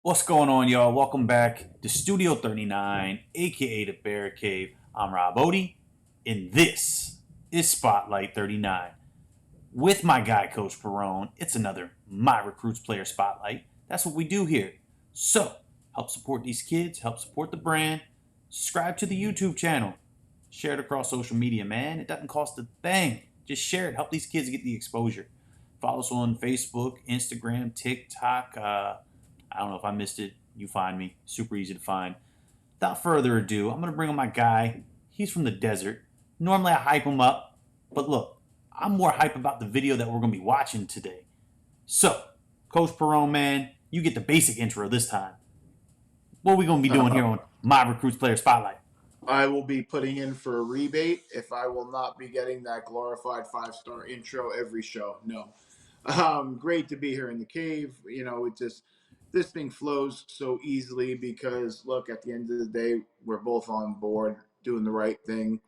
What's going on, y'all? Welcome back to Studio 39, aka the Bear Cave. I'm Rob Odie, and this is Spotlight 39. With my guy, Coach Perone, it's another My Recruits Player Spotlight. That's what we do here. So, help support these kids, help support the brand, subscribe to the YouTube channel, share it across social media, man. It doesn't cost a thing. Just share it, help these kids get the exposure. Follow us on Facebook, Instagram, TikTok, I don't know if I missed it. You find me. Super easy to find. Without further ado, I'm going to bring on my guy. He's from the desert. Normally I hype him up, but look, I'm more hype about the video that we're going to be watching today. So, Coach Perone, man, you get the basic intro this time. What are we going to be doing here on My Recruits Player Spotlight? I will be putting in for a rebate if I will not be getting that glorified 5-star intro every show. No. Great to be here in the cave. This thing flows so easily because, look, at the end of the day, we're both on board doing the right thing,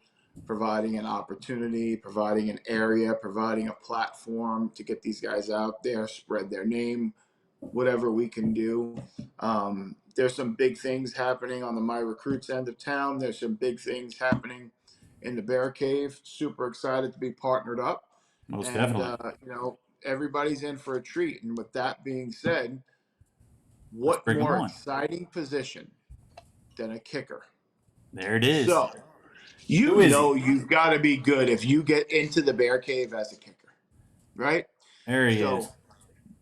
providing an opportunity, providing an area, providing a platform to get these guys out there, spread their name, whatever we can do. There's some big things happening on the My Recruits end of town. There's some big things happening in the Bear Cave. Super excited to be partnered up. Most And, definitely. everybody's in for a treat. And with that being said, Let's what bring him more on. exciting position than a kicker? There it is. So, Who is he? you've got to be good if you get into the Bear Cave as a kicker, right? There he is. So,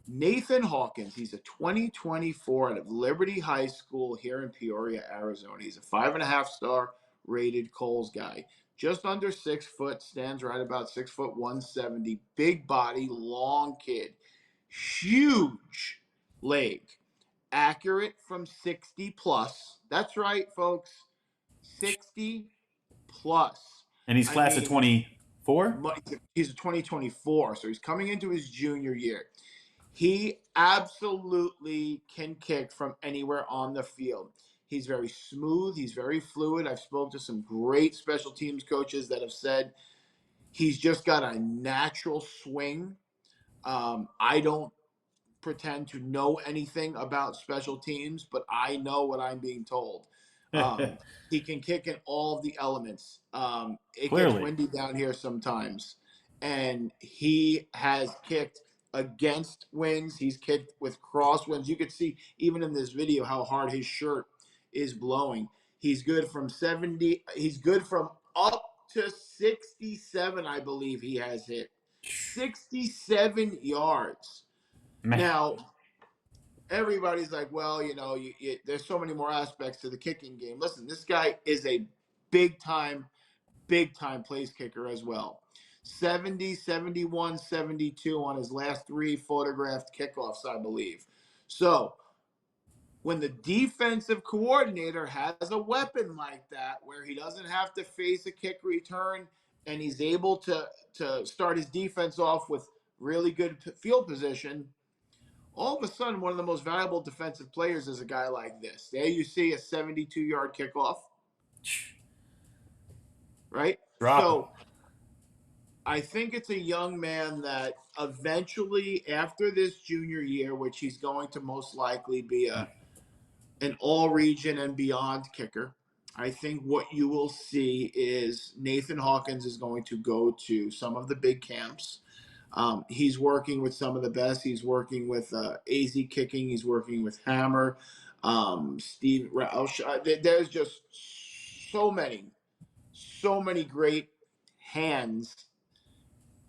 Nathan Hawkins, he's a 2024 out of Liberty High School here in Peoria, Arizona. He's a 5.5-star rated Coles guy. Just under 6 foot, stands right about 6 foot 170. Big body, long kid. Huge leg. Accurate from 60 plus. That's right, folks. 60 plus. And he's class of 24? He's a 2024, so he's coming into his junior year. He absolutely can kick from anywhere on the field. He's very smooth. He's very fluid. I've spoken to some great special teams coaches that have said he's just got a natural swing. I don't pretend to know anything about special teams, but I know what I'm being told. He can kick in all of the elements. It gets Clearly. windy down here sometimes, and he has kicked against winds. He's kicked with crosswinds. You could see even in this video how hard his shirt is blowing. He's good from 70. He's good from up to 67, I believe he has hit. 67 yards. Man. Now, everybody's like, well, there's so many more aspects to the kicking game. Listen, this guy is a big time place kicker as well. 70, 71, 72 on his last 3 photographed kickoffs, I believe. So when the defensive coordinator has a weapon like that where he doesn't have to face a kick return and he's able to start his defense off with really good field position, all of a sudden, one of the most valuable defensive players is a guy like this. There you see a 72-yard kickoff, right? Drop So I think it's a young man that eventually, after this junior year, which he's going to most likely be an all-region and beyond kicker, I think what you will see is Nathan Hawkins is going to go to some of the big camps. He's working with some of the best. He's working with AZ Kicking. He's working with Hammer, Steve Roush. There's just so many great hands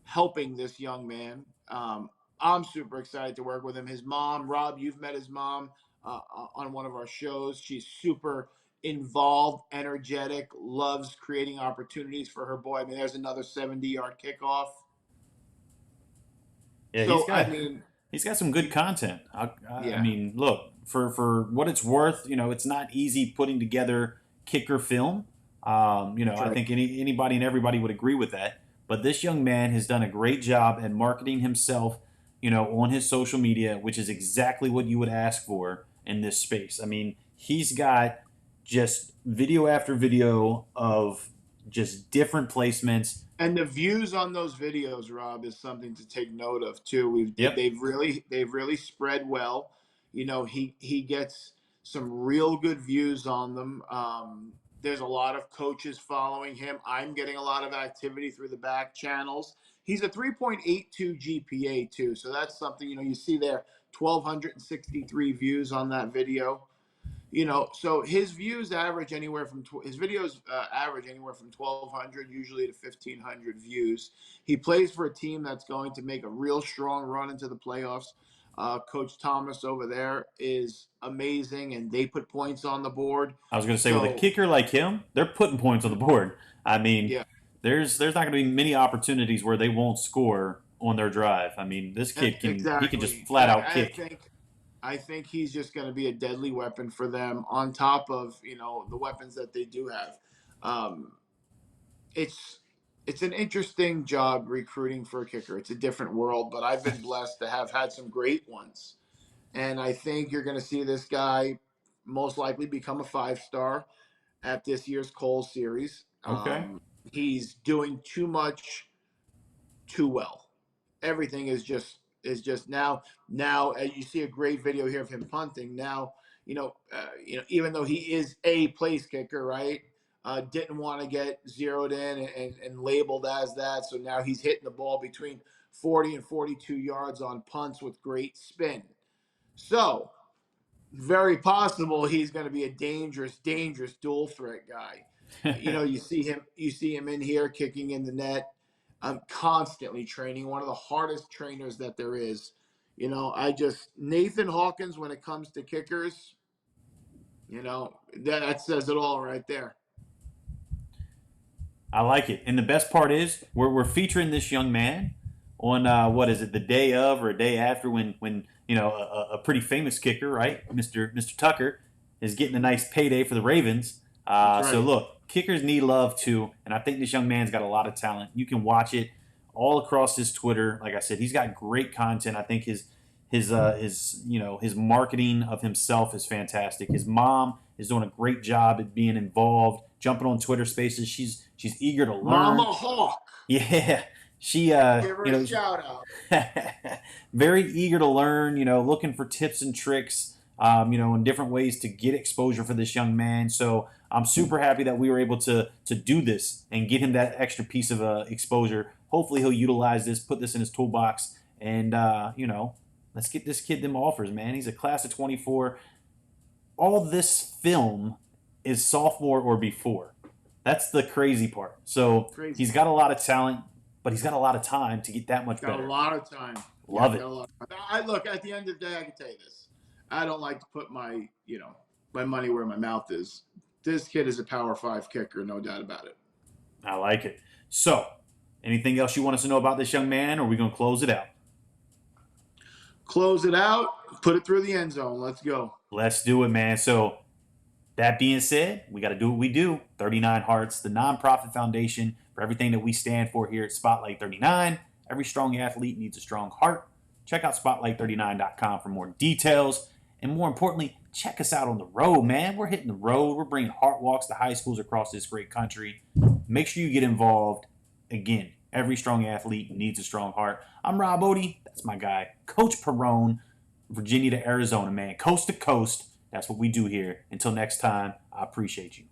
helping this young man. I'm super excited to work with him. His mom, Rob, you've met his mom on one of our shows. She's super involved, energetic, loves creating opportunities for her boy. I mean, there's another 70-yard kickoff. Yeah, he's got some good content. I mean, look, for what it's worth, it's not easy putting together kicker film. I think anybody and everybody would agree with that. But this young man has done a great job at marketing himself, on his social media, which is exactly what you would ask for in this space. I mean, he's got just video after video of just different placements. And the views on those videos, Rob, is something to take note of too. Yep. They've really spread well. he gets some real good views on them. There's a lot of coaches following him. I'm getting a lot of activity through the back channels. He's a 3.82 GPA too, so that's something you see there. 1,263 views on that video. So his views average anywhere from his videos average anywhere from 1,200 usually to 1,500 views. He plays for a team that's going to make a real strong run into the playoffs. Coach Thomas over there is amazing, and they put points on the board. I was going to say, with a So kicker like him, they're putting points on the board. I mean, yeah, there's not going to be many opportunities where they won't score on their drive. I mean, this kid can just exactly. flat out kick. I think he's just going to be a deadly weapon for them. On top of the weapons that they do have. Um, it's it's an interesting job recruiting for a kicker. It's a different world, but I've been blessed to have had some great ones. And I think you're going to see this guy most likely become a 5-star at this year's Cole series. Okay. He's doing too much too well. Everything is just now you see a great video here of him punting. Now even though he is a place kicker, right? Didn't want to get zeroed in and labeled as that. So now he's hitting the ball between 40 and 42 yards on punts with great spin. So very possible he's going to be a dangerous dual threat guy. You see him in here kicking in the net. I'm constantly training, one of the hardest trainers that there is. Nathan Hawkins, when it comes to kickers, that says it all right there. I like it. And the best part is we're featuring this young man on what is it, the day of or a day after when a pretty famous kicker, right, Mr. Tucker, is getting a nice payday for the Ravens. That's So right. look, kickers need love too, and I think this young man's got a lot of talent. You can watch it all across his Twitter. Like I said, he's got great content. I think his marketing of himself is fantastic. His mom is doing a great job at being involved, jumping on Twitter Spaces. She's eager to Mama learn. Hawk. Yeah, she Give her a shout out. very eager to learn. Looking for tips and tricks. In different ways to get exposure for this young man. So I'm super happy that we were able to do this and get him that extra piece of exposure. Hopefully he'll utilize this, put this in his toolbox, and let's get this kid them offers, man. He's a class of 24. All this film is sophomore or before. That's the crazy part. So Crazy. he's got a lot of talent, but he's got a lot of time to get that much Got better. a lot of time. Love it. Got a lot of time. Look, at the end of the day, I can tell you this. I don't like to put my money where my mouth is. This kid is a Power 5 kicker, no doubt about it. I like it. So, anything else you want us to know about this young man, or are we going to close it out? Close it out. Put it through the end zone. Let's go. Let's do it, man. So, that being said, we got to do what we do. 39 Hearts, the nonprofit foundation for everything that we stand for here at Spotlight 39. Every strong athlete needs a strong heart. Check out spotlight39.com for more details. And more importantly, check us out on the road, man. We're hitting the road. We're bringing heart walks to high schools across this great country. Make sure you get involved. Again, every strong athlete needs a strong heart. I'm Rob Odie. That's my guy, Coach Perrone, Virginia to Arizona, man. Coast to coast. That's what we do here. Until next time, I appreciate you.